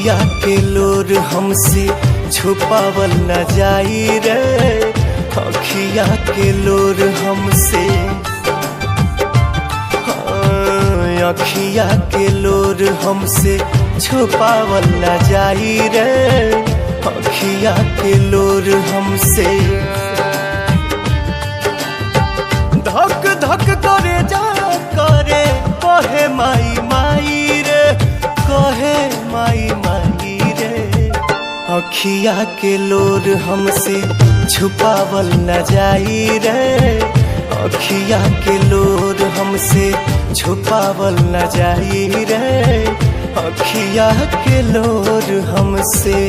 अखिया के लोर हमसे छुपावल न जाई रे, अखिया के लोर हमसे, अखिया के लोर हमसे छुपावल न जाई रे, अखिया के लोर हमसे। धक धक करे जा करे कहे माई माई रे, कहे माई माई रे, अखिया के लोर हमसे छुपावल न जाई रे, अखिया के लोर हमसे छुपावल न जाई रे, अखिया के लोर हमसे।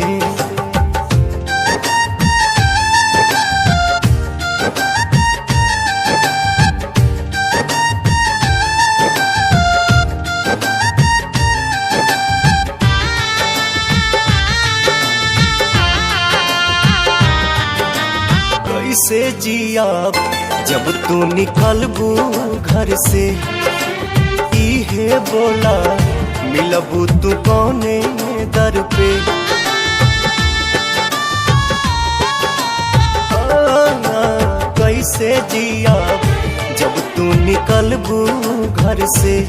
कैसे जियाब जब तू निकलबू घर से, इहे बोला मिलबू तू कौने दर पे। कैसे जियाब जब तू निकलबू घर से,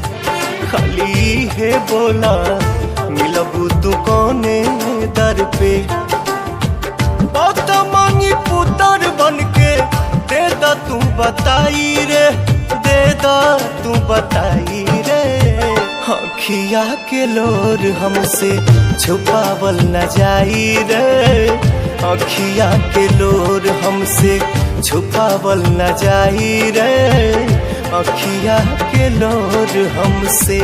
खाली इहे बोला मिलबू तू कौने दर पे। मांगी पुतर बन के दे दा तू बताई रे, दे दा तू बताई रे, अखिया के लोर हमसे छुपावल न जाई रे, अखिया के लोर हमसे छुपावल न जाई रे, अखिया के लोर हमसे।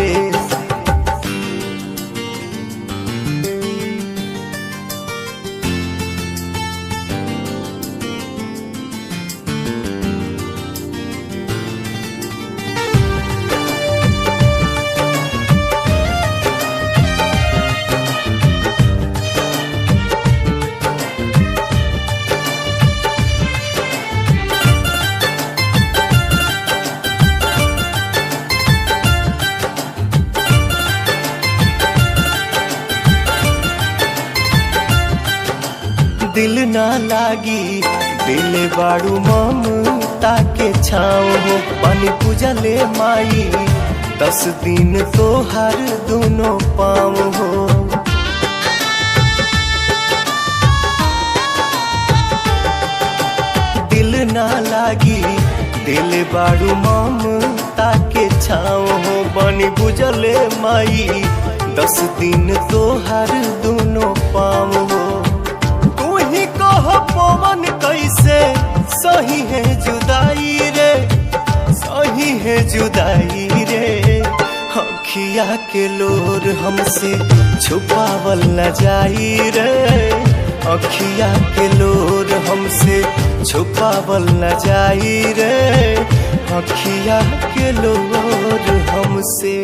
दिल ना लागी दिल बाड़ू ममता के छाँव हो, पानी पूजले माई 10 दिन तो हर दोनों पाँव हो। दिल ना लागी दिल बाड़ू ममता के छाँव हो, पानी पूजले माई 10 दिन तो हर दोनों पाँव हो। पवन कैसे सही है जुदाई रे, सही है जुदाई रे, अखिया के लोर हमसे छुपावल न जाई रे, अखिया के लोर हमसे छुपावल न जाई रे, अखिया के लोर हमसे।